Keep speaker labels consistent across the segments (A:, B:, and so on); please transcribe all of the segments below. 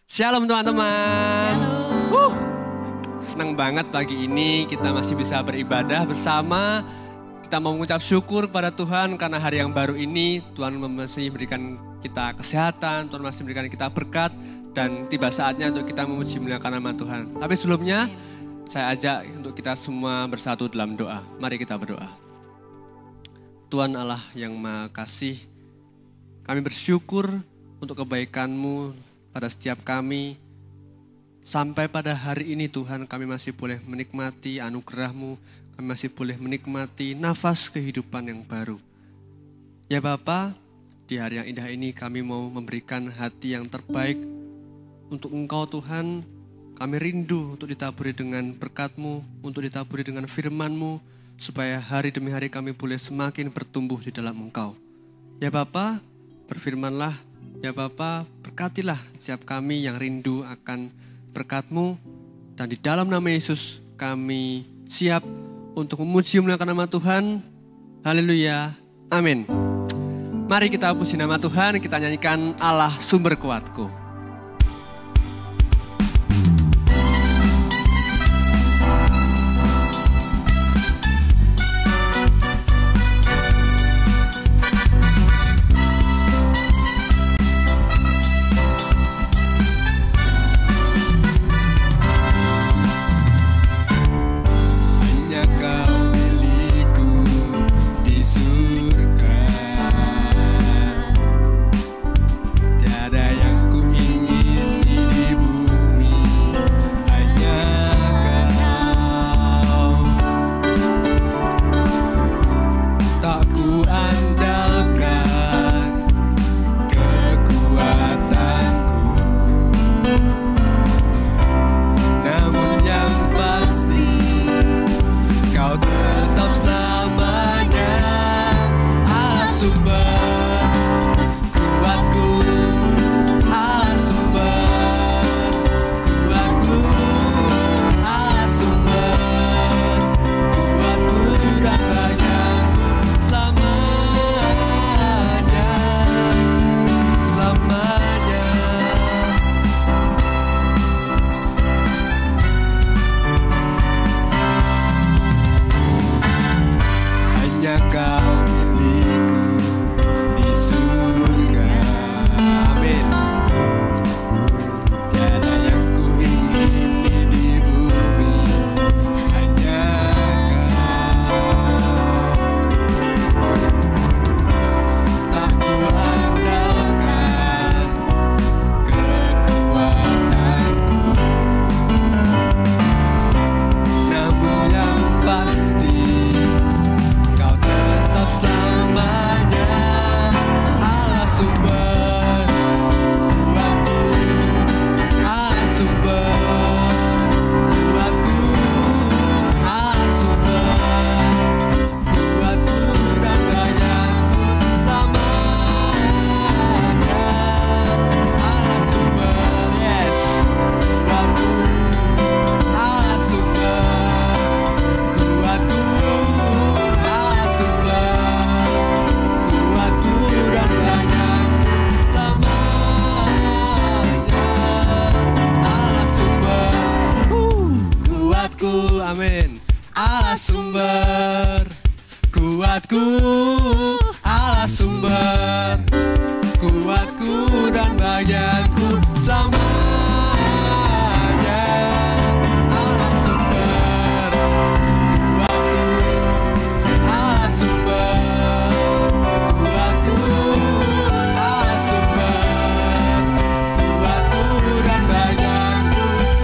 A: Shalom teman-teman.
B: Shalom.
A: Senang banget pagi ini kita masih bisa beribadah bersama. Kita mau mengucap syukur kepada Tuhan karena hari yang baru ini Tuhan masih berikan kita kesehatan, Tuhan masih berikan kita berkat dan tiba saatnya untuk kita memuji muliakan nama Tuhan. Tapi sebelumnya saya ajak untuk kita semua bersatu dalam doa. Mari kita berdoa. Tuhan Allah yang Maha Kasih, kami bersyukur untuk kebaikan-Mu pada setiap kami. Sampai pada hari ini Tuhan kami masih boleh menikmati anugerah-Mu. Kami masih boleh menikmati nafas kehidupan yang baru. Ya Bapa, di hari yang indah ini kami mau memberikan hati yang terbaik untuk Engkau Tuhan. Kami rindu untuk ditaburi dengan berkat-Mu, untuk ditaburi dengan firman-Mu, supaya hari demi hari kami boleh semakin bertumbuh di dalam Engkau. Ya Bapa, berfirmanlah. Ya Bapa, berkatilah setiap kami yang rindu akan berkat-Mu. Dan di dalam nama Yesus kami siap untuk memuji memuliakan nama Tuhan. Haleluya. Amin. Mari kita puji nama Tuhan, kita nyanyikan Allah sumber kuatku. Amin. Allah sumber kuatku, Allah sumber kuatku dan bagianku selamanya. Allah sumber kuatku, Allah sumber kuatku, Allah sumber kuatku dan bagianku selamanya.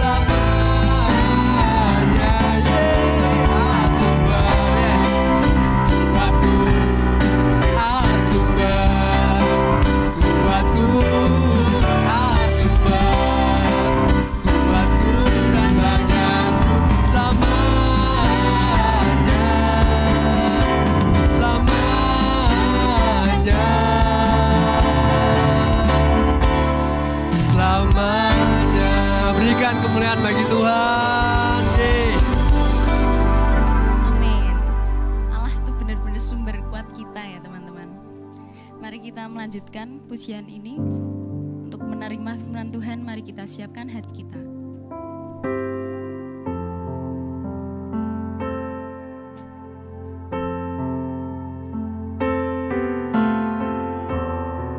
A: Kemuliaan bagi Tuhan.
B: Amin. Allah itu benar-benar sumber kuat kita ya teman-teman. Mari kita melanjutkan pujian ini untuk menerima firman Tuhan, mari kita siapkan hati kita.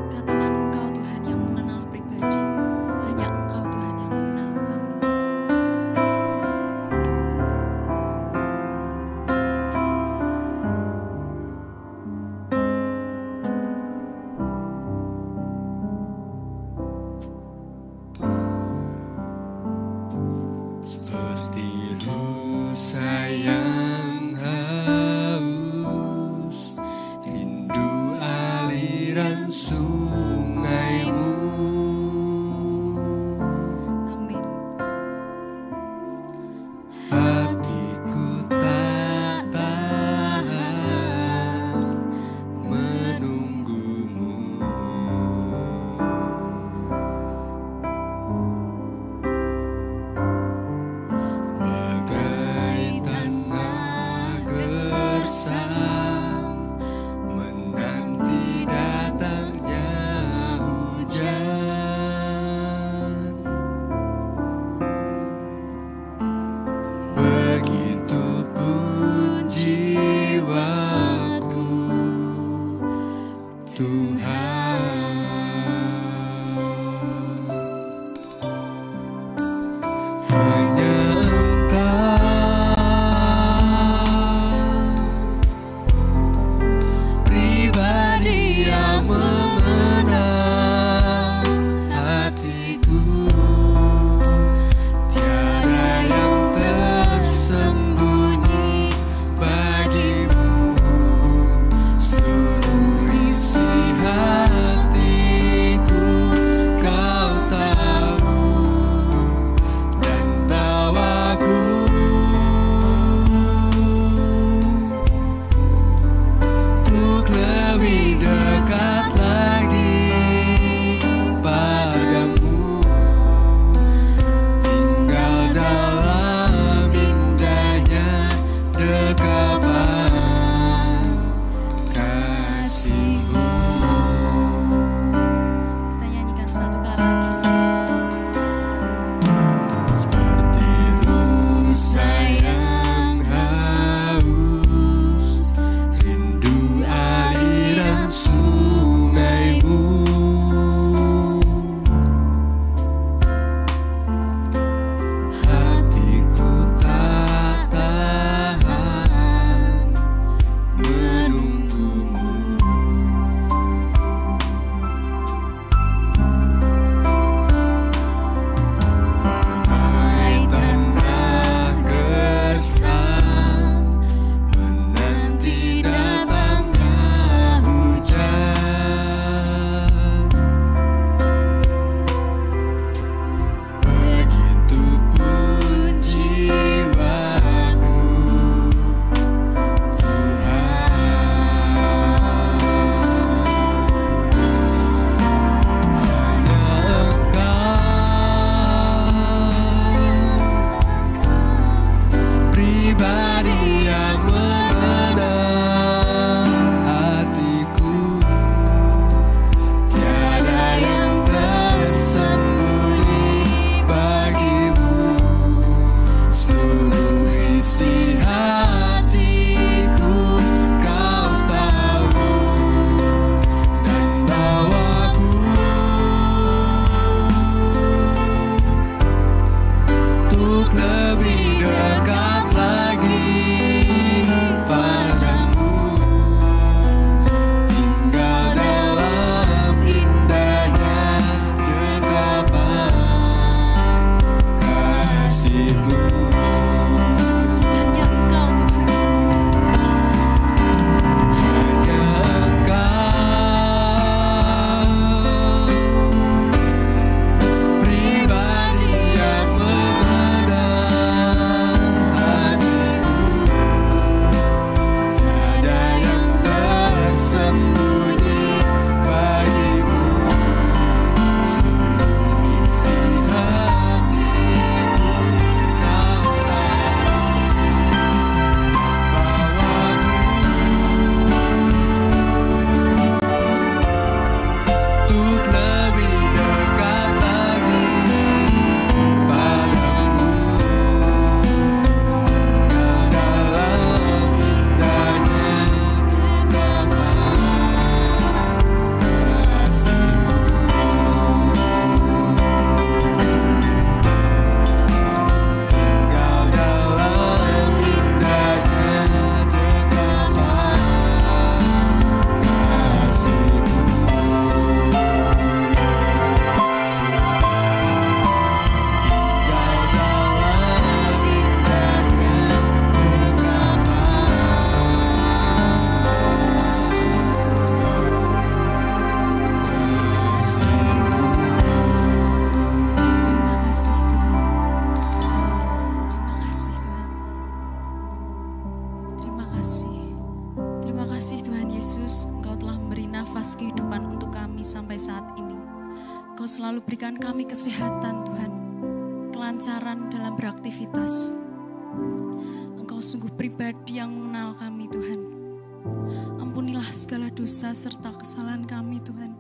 B: Katakan Engkau Tuhan yang mengenal pribadi, hanya Engkau Tuhan yang mengenal kami. selalu berikan kami kesehatan Tuhan, kelancaran dalam beraktivitas. Engkau sungguh pribadi yang mengenal kami Tuhan. Ampunilah segala dosa serta kesalahan kami Tuhan,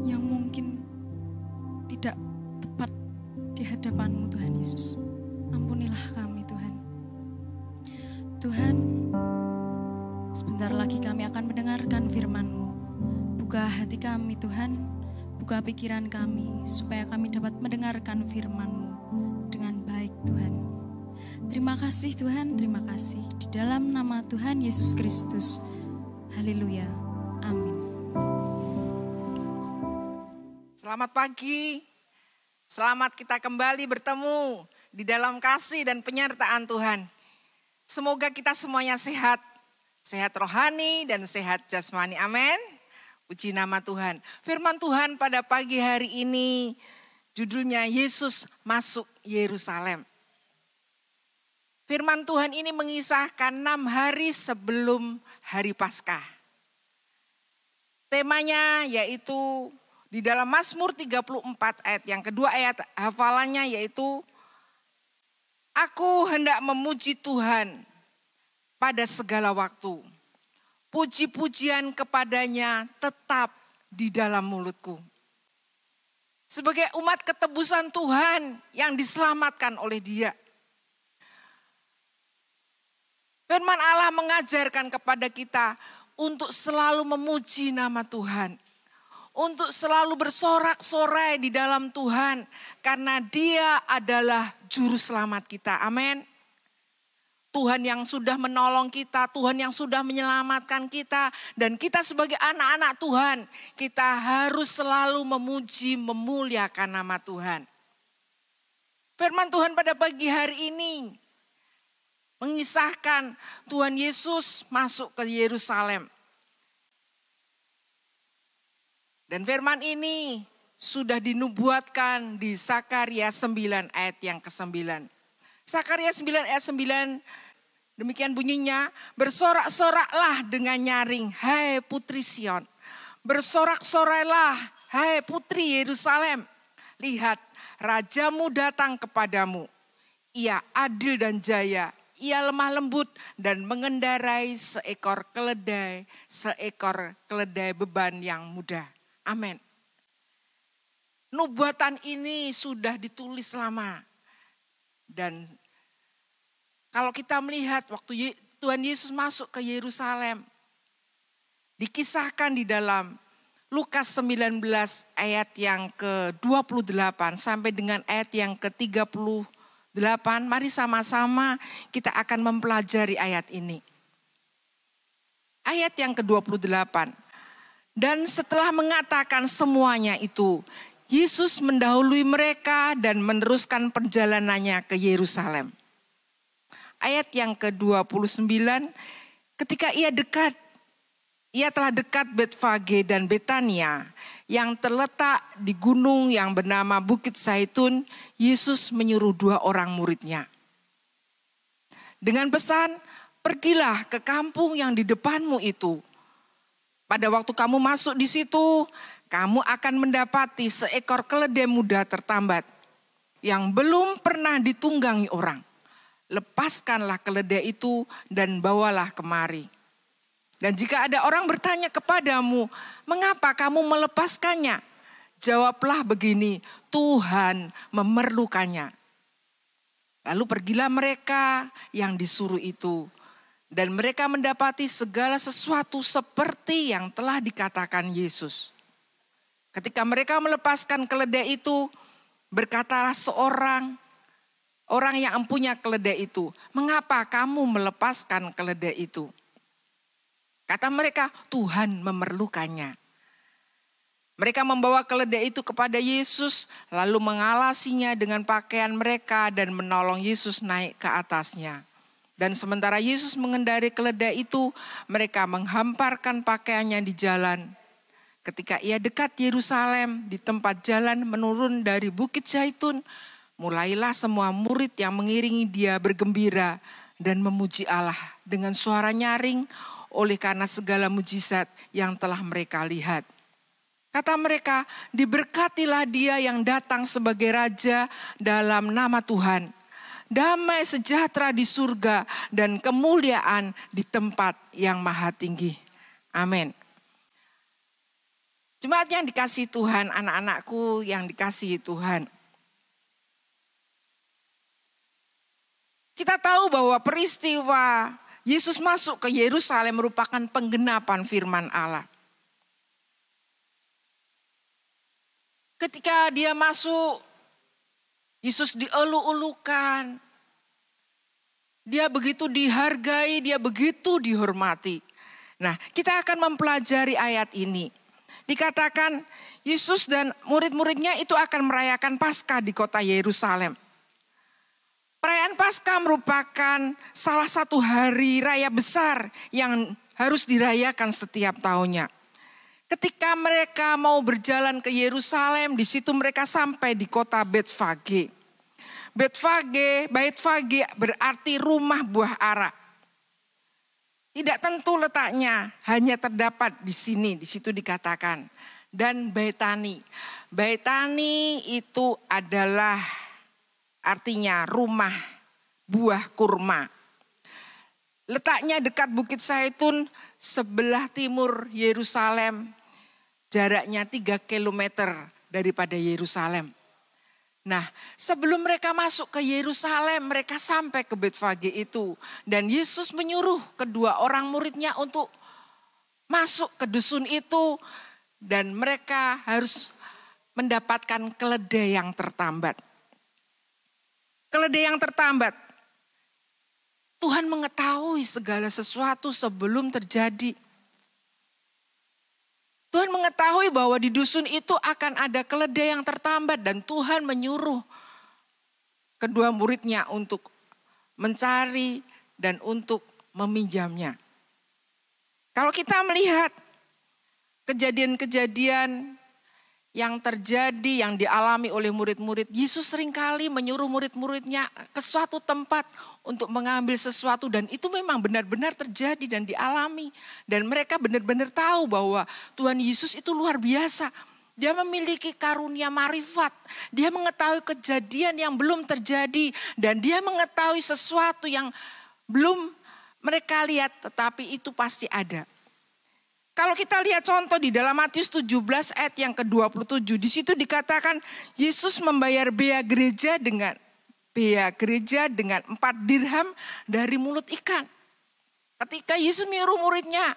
B: yang mungkin tidak tepat di hadapan-Mu Tuhan Yesus. Ampunilah kami Tuhan. Tuhan, sebentar lagi kami akan mendengarkan firman-Mu. Buka hati kami Tuhan, buka pikiran kami, supaya kami dapat mendengarkan firman-Mu dengan baik Tuhan. Terima kasih Tuhan, terima kasih. Di dalam nama Tuhan Yesus Kristus. Haleluya. Amin.
C: Selamat pagi. Selamat kita kembali bertemu di dalam kasih dan penyertaan Tuhan. Semoga kita semuanya sehat. Sehat rohani dan sehat jasmani. Amin. Puji nama Tuhan. Firman Tuhan pada pagi hari ini judulnya Yesus masuk Yerusalem. Firman Tuhan ini mengisahkan 6 hari sebelum hari Paskah. Temanya yaitu di dalam Mazmur 34 ayat yang kedua, ayat hafalannya yaitu Aku hendak memuji Tuhan pada segala waktu. Puji-pujian kepadanya tetap di dalam mulutku. Sebagai umat ketebusan Tuhan yang diselamatkan oleh Dia. Firman Allah mengajarkan kepada kita untuk selalu memuji nama Tuhan. Untuk selalu bersorak-sorai di dalam Tuhan. Karena Dia adalah juru selamat kita. Amin. Tuhan yang sudah menolong kita, Tuhan yang sudah menyelamatkan kita. Dan kita sebagai anak-anak Tuhan, kita harus selalu memuji, memuliakan nama Tuhan. Firman Tuhan pada pagi hari ini mengisahkan Tuhan Yesus masuk ke Yerusalem. Dan firman ini sudah dinubuatkan di Sakaria 9 ayat yang ke-9. Sakaria 9 ayat 9 demikian bunyinya, bersorak-soraklah dengan nyaring, hai putri Sion. Bersorak-sorailah, hai putri Yerusalem. Lihat, rajamu datang kepadamu. Ia adil dan jaya, ia lemah lembut dan mengendarai seekor keledai beban yang mudah. Amin. Nubuatan ini sudah ditulis lama. Dan kalau kita melihat waktu Tuhan Yesus masuk ke Yerusalem, dikisahkan di dalam Lukas 19 ayat yang ke-28 sampai dengan ayat yang ke-38. Mari sama-sama kita akan mempelajari ayat ini. Ayat yang ke-28. Dan setelah mengatakan semuanya itu, Yesus mendahului mereka dan meneruskan perjalanannya ke Yerusalem. Ayat yang ke-29, ketika ia telah dekat Betfage dan Betania yang terletak di gunung yang bernama Bukit Zaitun, Yesus menyuruh 2 orang muridnya. Dengan pesan, pergilah ke kampung yang di depanmu itu. Pada waktu kamu masuk di situ, kamu akan mendapati seekor keledai muda tertambat yang belum pernah ditunggangi orang. Lepaskanlah keledai itu dan bawalah kemari. Dan jika ada orang bertanya kepadamu, mengapa kamu melepaskannya? Jawablah begini, Tuhan memerlukannya. Lalu pergilah mereka yang disuruh itu. Dan mereka mendapati segala sesuatu seperti yang telah dikatakan Yesus. Ketika mereka melepaskan keledai itu, berkatalah orang yang empunya keledai itu, mengapa kamu melepaskan keledai itu? Kata mereka, Tuhan memerlukannya. Mereka membawa keledai itu kepada Yesus, lalu mengalasinya dengan pakaian mereka dan menolong Yesus naik ke atasnya. Dan sementara Yesus mengendarai keledai itu, mereka menghamparkan pakaiannya di jalan. Ketika ia dekat Yerusalem, di tempat jalan menurun dari Bukit Zaitun, mulailah semua murid yang mengiringi dia bergembira dan memuji Allah dengan suara nyaring oleh karena segala mujizat yang telah mereka lihat. Kata mereka, diberkatilah dia yang datang sebagai raja dalam nama Tuhan. Damai sejahtera di surga dan kemuliaan di tempat yang maha tinggi. Amin. Jemaat yang dikasihi Tuhan, anak-anakku yang dikasihi Tuhan. Kita tahu bahwa peristiwa Yesus masuk ke Yerusalem merupakan penggenapan firman Allah. Ketika dia masuk, Yesus dielu-elukan. Dia begitu dihargai, dia begitu dihormati. Nah, kita akan mempelajari ayat ini. Dikatakan Yesus dan murid-muridnya itu akan merayakan Paskah di kota Yerusalem. Perayaan Paskah merupakan salah satu hari raya besar yang harus dirayakan setiap tahunnya. Ketika mereka mau berjalan ke Yerusalem, di situ mereka sampai di kota Betfage. Betfage berarti rumah buah ara. Tidak tentu letaknya, hanya terdapat di sini, di situ dikatakan. Dan Betani. Betani itu adalah artinya rumah buah kurma. Letaknya dekat Bukit Zaitun, sebelah timur Yerusalem. Jaraknya 3 kilometer daripada Yerusalem. Nah, sebelum mereka masuk ke Yerusalem, mereka sampai ke Betfage itu. Dan Yesus menyuruh kedua orang muridnya untuk masuk ke dusun itu. Dan mereka harus mendapatkan keledai yang tertambat. Keledai yang tertambat. Tuhan mengetahui segala sesuatu sebelum terjadi. Tuhan mengetahui bahwa di dusun itu akan ada keledai yang tertambat dan Tuhan menyuruh kedua muridnya untuk mencari dan untuk meminjamnya. Kalau kita melihat kejadian-kejadian yang terjadi, yang dialami oleh murid-murid, Yesus seringkali menyuruh murid-muridnya ke suatu tempat untuk mengambil sesuatu dan itu memang benar-benar terjadi dan dialami. Dan mereka benar-benar tahu bahwa Tuhan Yesus itu luar biasa. Dia memiliki karunia marifat, dia mengetahui kejadian yang belum terjadi dan dia mengetahui sesuatu yang belum mereka lihat tetapi itu pasti ada. Kalau kita lihat contoh di dalam Matius 17 ayat yang ke-27. Di situ dikatakan Yesus membayar bea gereja dengan 4 dirham dari mulut ikan. Ketika Yesus menyuruh muridnya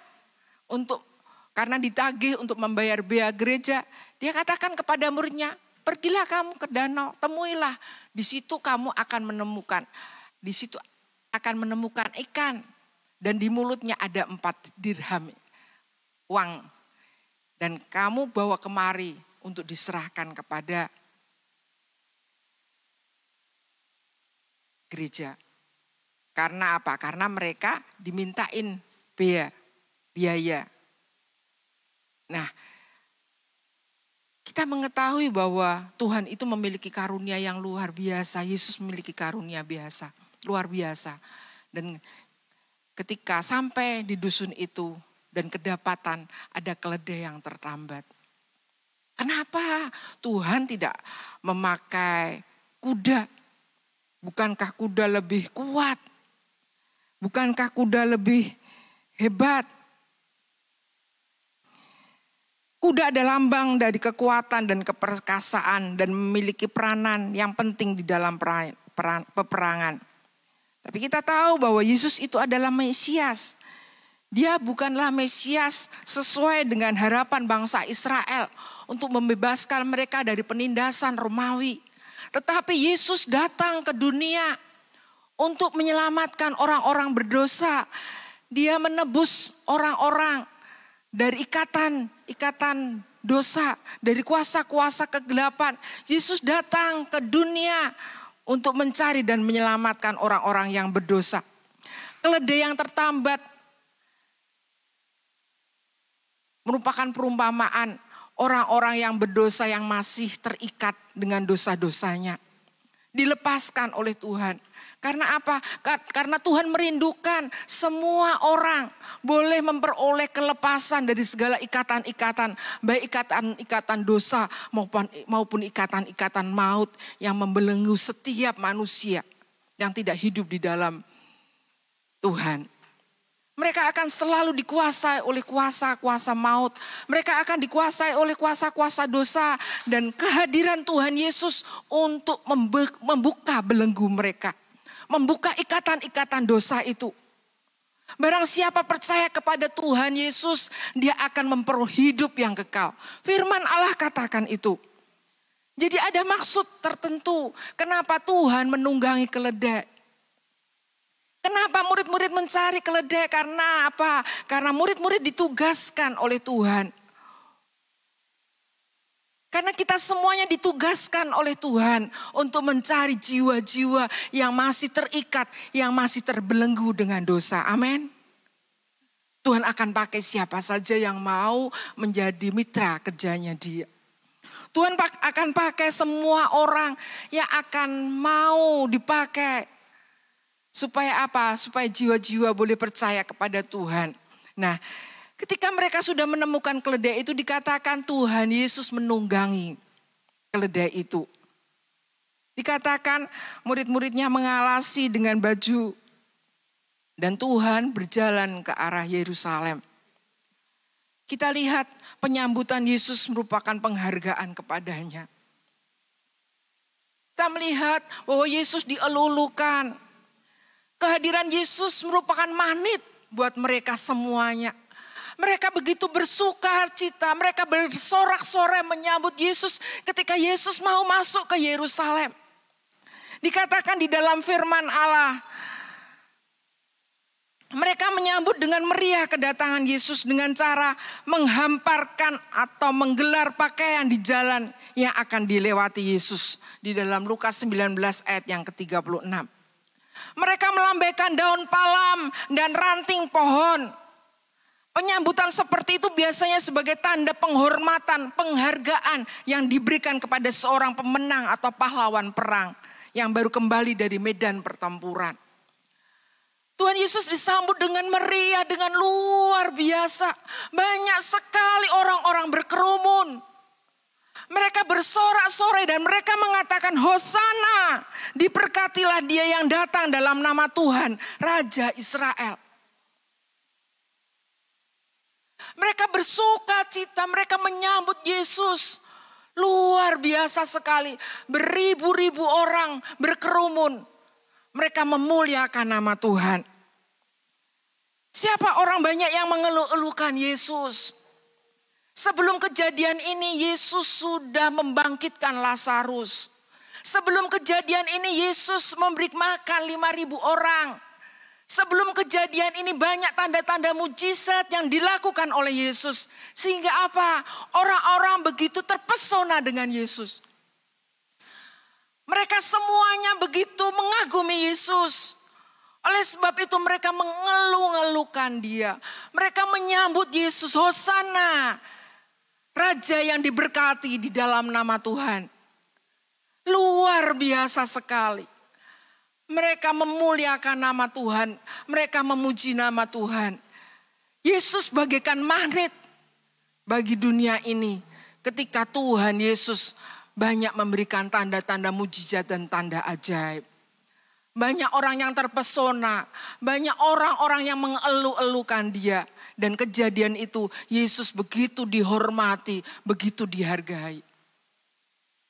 C: karena ditagih untuk membayar bea gereja. Dia katakan kepada muridnya, pergilah kamu ke danau, temuilah. Di situ kamu akan menemukan ikan. Dan di mulutnya ada 4 dirham uang dan kamu bawa kemari untuk diserahkan kepada gereja. Karena apa? Karena mereka dimintain biaya. Nah, kita mengetahui bahwa Tuhan itu memiliki karunia yang luar biasa. Yesus memiliki karunia luar biasa. Dan ketika sampai di dusun itu, dan kedapatan ada keledai yang tertambat. Kenapa Tuhan tidak memakai kuda? Bukankah kuda lebih kuat? Bukankah kuda lebih hebat? Kuda adalah lambang dari kekuatan dan keperkasaan dan memiliki peranan yang penting di dalam peperangan. Tapi kita tahu bahwa Yesus itu adalah Mesias. Dia bukanlah Mesias sesuai dengan harapan bangsa Israel untuk membebaskan mereka dari penindasan Romawi. Tetapi Yesus datang ke dunia untuk menyelamatkan orang-orang berdosa. Dia menebus orang-orang dari ikatan dosa, dari kuasa-kuasa kegelapan. Yesus datang ke dunia untuk mencari dan menyelamatkan orang-orang yang berdosa. Keledai yang tertambat merupakan perumpamaan orang-orang yang berdosa yang masih terikat dengan dosa-dosanya. dilepaskan oleh Tuhan. Karena apa? Karena Tuhan merindukan semua orang boleh memperoleh kelepasan dari segala ikatan-ikatan. Baik ikatan-ikatan dosa maupun ikatan-ikatan maut yang membelenggu setiap manusia yang tidak hidup di dalam Tuhan. Mereka akan selalu dikuasai oleh kuasa-kuasa maut. Mereka akan dikuasai oleh kuasa-kuasa dosa. Dan kehadiran Tuhan Yesus untuk membuka belenggu mereka. Membuka ikatan-ikatan dosa itu. Barang siapa percaya kepada Tuhan Yesus, dia akan memperoleh hidup yang kekal. Firman Allah katakan itu. Jadi ada maksud tertentu kenapa Tuhan menunggangi keledai. Kenapa murid-murid mencari keledai? Karena apa? Karena murid-murid ditugaskan oleh Tuhan. Karena kita semuanya ditugaskan oleh Tuhan untuk mencari jiwa-jiwa yang masih terikat, yang masih terbelenggu dengan dosa. Amin. Tuhan akan pakai siapa saja yang mau menjadi mitra kerjanya Dia. Tuhan akan pakai semua orang yang akan mau dipakai. Supaya apa? Supaya jiwa-jiwa boleh percaya kepada Tuhan. Nah, ketika mereka sudah menemukan keledai itu dikatakan Tuhan Yesus menunggangi keledai itu. Dikatakan murid-muridnya mengalasi dengan baju. Dan Tuhan berjalan ke arah Yerusalem. Kita lihat penyambutan Yesus merupakan penghargaan kepadanya. Kita melihat bahwa Yesus dielulukan. Kehadiran Yesus merupakan magnet buat mereka semuanya. Mereka begitu bersukacita, mereka bersorak-sorai menyambut Yesus ketika Yesus mau masuk ke Yerusalem. Dikatakan di dalam firman Allah, mereka menyambut dengan meriah kedatangan Yesus dengan cara menghamparkan atau menggelar pakaian di jalan yang akan dilewati Yesus. Di dalam Lukas 19 ayat yang ke-36. Mereka melambaikan daun palem dan ranting pohon. Penyambutan seperti itu biasanya sebagai tanda penghormatan, penghargaan yang diberikan kepada seorang pemenang atau pahlawan perang yang baru kembali dari medan pertempuran. Tuhan Yesus disambut dengan meriah, dengan luar biasa. Banyak sekali orang-orang berkerumun. Mereka bersorak-sorai dan mereka mengatakan, Hosana, diberkatilah dia yang datang dalam nama Tuhan, Raja Israel. Mereka bersuka cita, mereka menyambut Yesus. Luar biasa sekali, beribu-ribu orang berkerumun. Mereka memuliakan nama Tuhan. Siapa orang banyak yang mengeluh-elukan Yesus? Sebelum kejadian ini Yesus sudah membangkitkan Lazarus. Sebelum kejadian ini Yesus memberi makan 5.000 orang. Sebelum kejadian ini banyak tanda-tanda mujizat yang dilakukan oleh Yesus. Sehingga apa? Orang-orang begitu terpesona dengan Yesus. Mereka semuanya begitu mengagumi Yesus. Oleh sebab itu mereka mengeluh-elukan Dia. Mereka menyambut Yesus, Hosana. Raja yang diberkati di dalam nama Tuhan. Luar biasa sekali. Mereka memuliakan nama Tuhan. Mereka memuji nama Tuhan. Yesus bagaikan magnet bagi dunia ini. Ketika Tuhan Yesus banyak memberikan tanda-tanda mujizat dan tanda ajaib. Banyak orang yang terpesona. Banyak orang-orang yang mengeluh-elukan Dia. Dan kejadian itu Yesus begitu dihormati, begitu dihargai.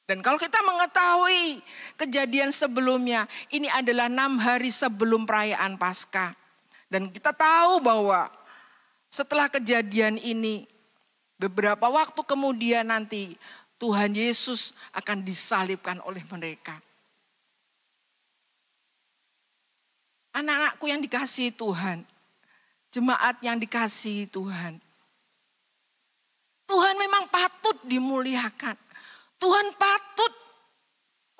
C: Dan kalau kita mengetahui kejadian sebelumnya, ini adalah 6 hari sebelum perayaan Paskah. Dan kita tahu bahwa setelah kejadian ini, beberapa waktu kemudian nanti Tuhan Yesus akan disalibkan oleh mereka. Anak-anakku yang dikasihi Tuhan, jemaat yang dikasihi Tuhan. Tuhan memang patut dimuliakan. Tuhan patut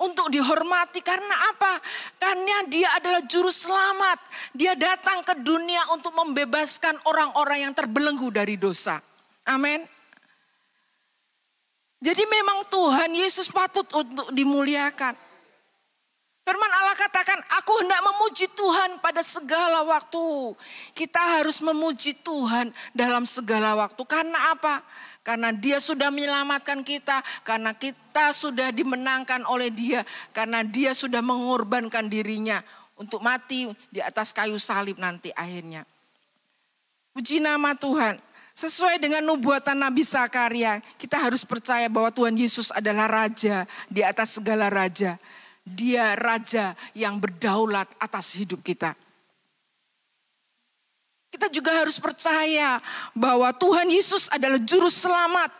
C: untuk dihormati karena apa? Karena Dia adalah juru selamat. Dia datang ke dunia untuk membebaskan orang-orang yang terbelenggu dari dosa. Amin. Jadi memang Tuhan Yesus patut untuk dimuliakan. Allah katakan, aku hendak memuji Tuhan pada segala waktu. Kita harus memuji Tuhan dalam segala waktu. Karena apa? Karena Dia sudah menyelamatkan kita. Karena kita sudah dimenangkan oleh Dia. Karena Dia sudah mengorbankan dirinya untuk mati di atas kayu salib nanti akhirnya. Puji nama Tuhan. Sesuai dengan nubuatan Nabi Zakaria, kita harus percaya bahwa Tuhan Yesus adalah Raja di atas segala raja. Dia Raja yang berdaulat atas hidup kita. Kita juga harus percaya bahwa Tuhan Yesus adalah Juru Selamat.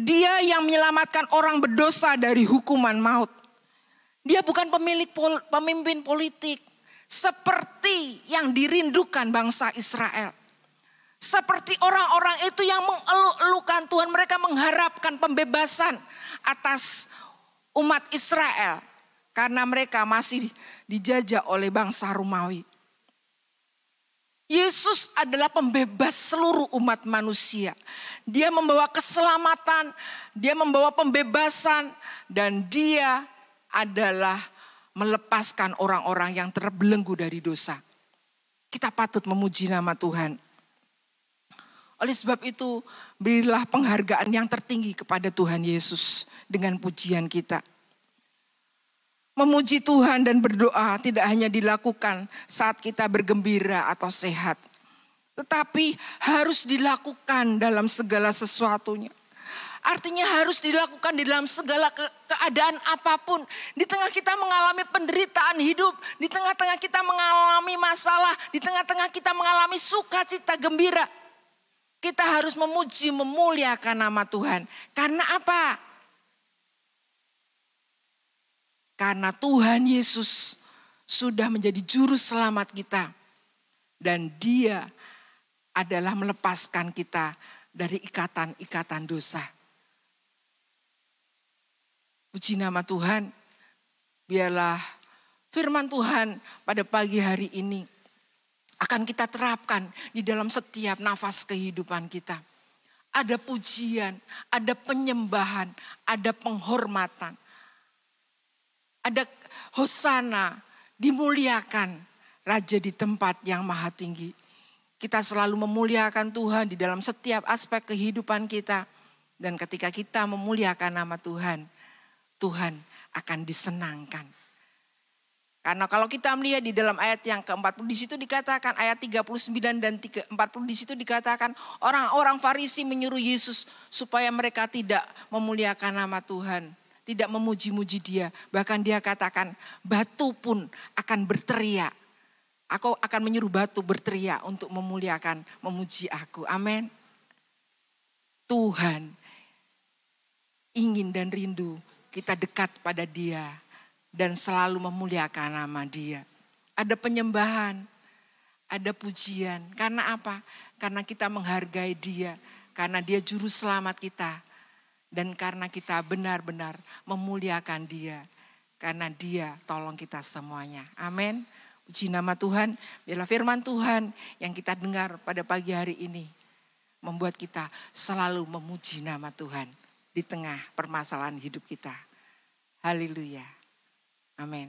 C: Dia yang menyelamatkan orang berdosa dari hukuman maut. Dia bukan pemimpin politik seperti yang dirindukan bangsa Israel. Seperti orang-orang itu yang mengeluh-elukan Tuhan, mereka mengharapkan pembebasan atas umat Israel. Karena mereka masih dijajah oleh bangsa Romawi. Yesus adalah pembebas seluruh umat manusia. Dia membawa keselamatan, Dia membawa pembebasan, dan Dia adalah melepaskan orang-orang yang terbelenggu dari dosa. Kita patut memuji nama Tuhan. Oleh sebab itu, berilah penghargaan yang tertinggi kepada Tuhan Yesus dengan pujian kita. Memuji Tuhan dan berdoa tidak hanya dilakukan saat kita bergembira atau sehat, tetapi harus dilakukan dalam segala sesuatunya. Artinya harus dilakukan di dalam segala keadaan apapun. Di tengah kita mengalami penderitaan hidup, di tengah-tengah kita mengalami masalah, di tengah-tengah kita mengalami sukacita gembira. Kita harus memuji, memuliakan nama Tuhan. Karena apa? Karena Tuhan Yesus sudah menjadi juru selamat kita. Dan Dia adalah melepaskan kita dari ikatan-ikatan dosa. Puji nama Tuhan. Biarlah firman Tuhan pada pagi hari ini akan kita terapkan di dalam setiap nafas kehidupan kita. Ada pujian, ada penyembahan, ada penghormatan. Ada hosana, dimuliakan Raja di tempat yang maha tinggi. Kita selalu memuliakan Tuhan di dalam setiap aspek kehidupan kita. Dan ketika kita memuliakan nama Tuhan, Tuhan akan disenangkan. Karena kalau kita melihat di dalam ayat yang ke-40 di situ dikatakan, ayat 39 dan 40 di situ dikatakan, orang-orang Farisi menyuruh Yesus supaya mereka tidak memuliakan nama Tuhan, tidak memuji-muji Dia. Bahkan Dia katakan, batu pun akan berteriak. Aku akan menyuruh batu berteriak untuk memuliakan, memuji aku. Amin. Tuhan ingin dan rindu kita dekat pada Dia dan selalu memuliakan nama Dia. Ada penyembahan, ada pujian. Karena apa? Karena kita menghargai Dia, karena Dia juru selamat kita, dan karena kita benar-benar memuliakan Dia, karena Dia tolong kita semuanya. Amin. Puji nama Tuhan. Biarlah firman Tuhan yang kita dengar pada pagi hari ini membuat kita selalu memuji nama Tuhan di tengah permasalahan hidup kita. Haleluya. Amin.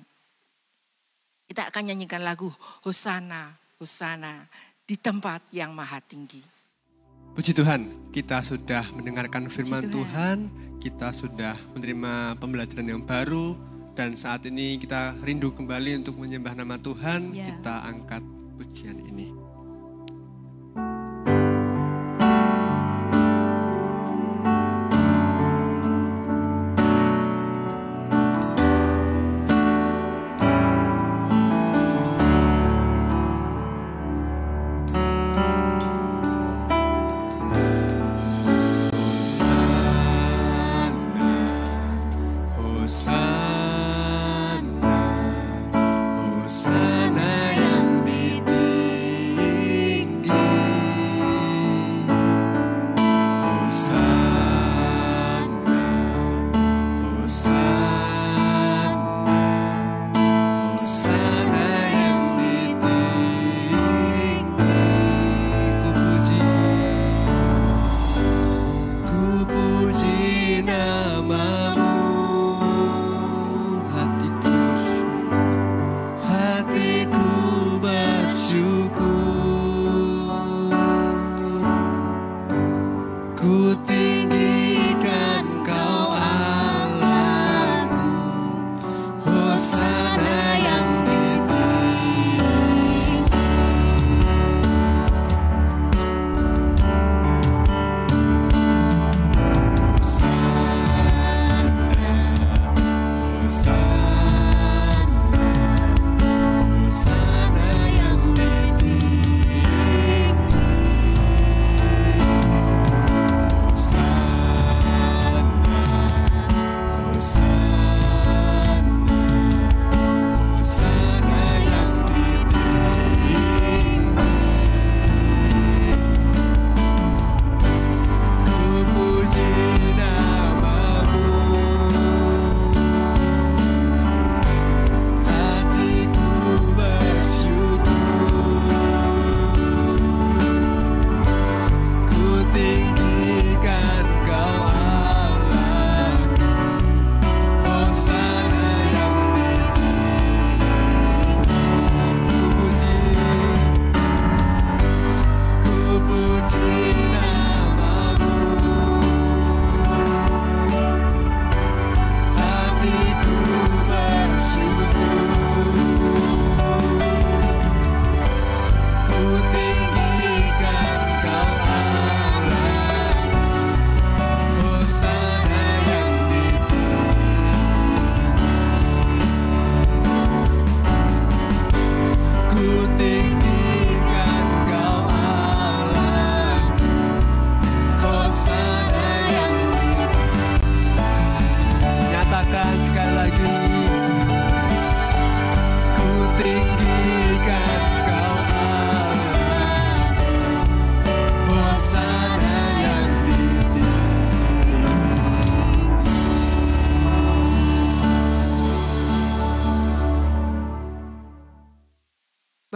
C: Kita akan nyanyikan lagu Hosana, Hosana di tempat yang maha tinggi.
A: Puji Tuhan, kita sudah mendengarkan firman Tuhan, kita sudah menerima pembelajaran yang baru, dan saat ini kita rindu kembali untuk menyembah nama Tuhan. Kita angkat pujian ini.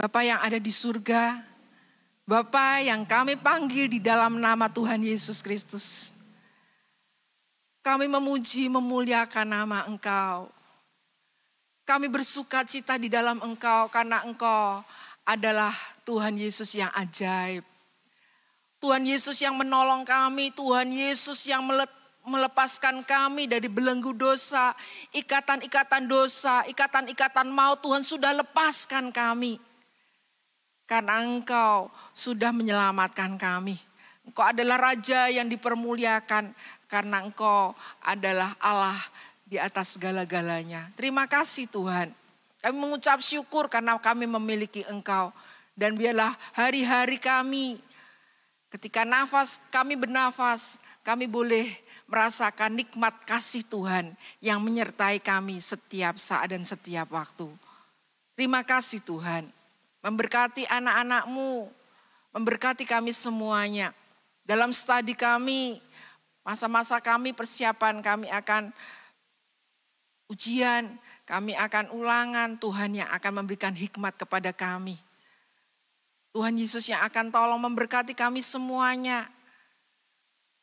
C: Bapa yang ada di surga, Bapa yang kami panggil di dalam nama Tuhan Yesus Kristus. Kami memuji, memuliakan nama Engkau. Kami bersuka cita di dalam Engkau karena Engkau adalah Tuhan Yesus yang ajaib. Tuhan Yesus yang menolong kami, Tuhan Yesus yang melepaskan kami dari belenggu dosa, ikatan-ikatan dosa, ikatan-ikatan maut. Tuhan sudah lepaskan kami. Karena Engkau sudah menyelamatkan kami. Engkau adalah Raja yang dipermuliakan karena Engkau adalah Allah di atas segala-galanya. Terima kasih Tuhan. Kami mengucap syukur karena kami memiliki Engkau. Dan biarlah hari-hari kami, ketika nafas kami bernafas, kami boleh merasakan nikmat kasih Tuhan yang menyertai kami setiap saat dan setiap waktu. Terima kasih Tuhan. Memberkati anak-anak-Mu, memberkati kami semuanya. Dalam studi kami, masa-masa kami, persiapan kami akan ujian, kami akan ulangan, Tuhan yang akan memberikan hikmat kepada kami. Tuhan Yesus yang akan tolong memberkati kami semuanya.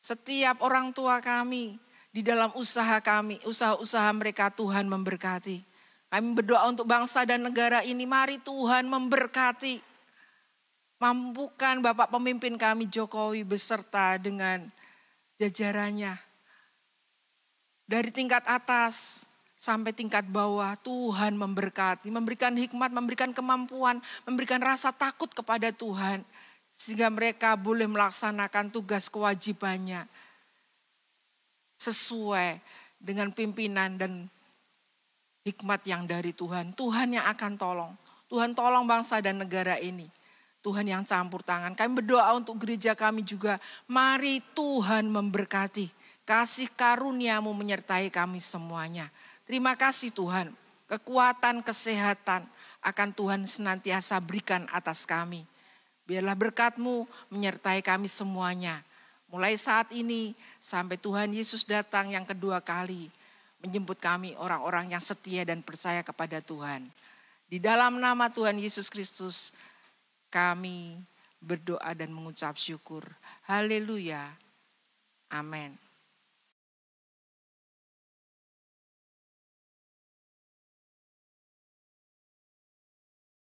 C: Setiap orang tua kami, di dalam usaha kami, usaha-usaha mereka Tuhan memberkati. Kami berdoa untuk bangsa dan negara ini, mari Tuhan memberkati. Mampukan Bapak pemimpin kami Jokowi beserta dengan jajarannya. Dari tingkat atas sampai tingkat bawah, Tuhan memberkati, memberikan hikmat, memberikan kemampuan, memberikan rasa takut kepada Tuhan. Sehingga mereka boleh melaksanakan tugas kewajibannya sesuai dengan pimpinan dan hikmat yang dari Tuhan. Tuhan yang akan tolong. Tuhan tolong bangsa dan negara ini. Tuhan yang campur tangan. Kami berdoa untuk gereja kami juga. Mari Tuhan memberkati. Kasih karunia-Mu menyertai kami semuanya. Terima kasih Tuhan. Kekuatan, kesehatan akan Tuhan senantiasa berikan atas kami. Biarlah berkat-Mu menyertai kami semuanya. Mulai saat ini sampai Tuhan Yesus datang yang kedua kali. Menjemput kami orang-orang yang setia dan percaya kepada Tuhan. Di dalam nama Tuhan Yesus Kristus kami berdoa dan mengucap syukur. Haleluya. Amin.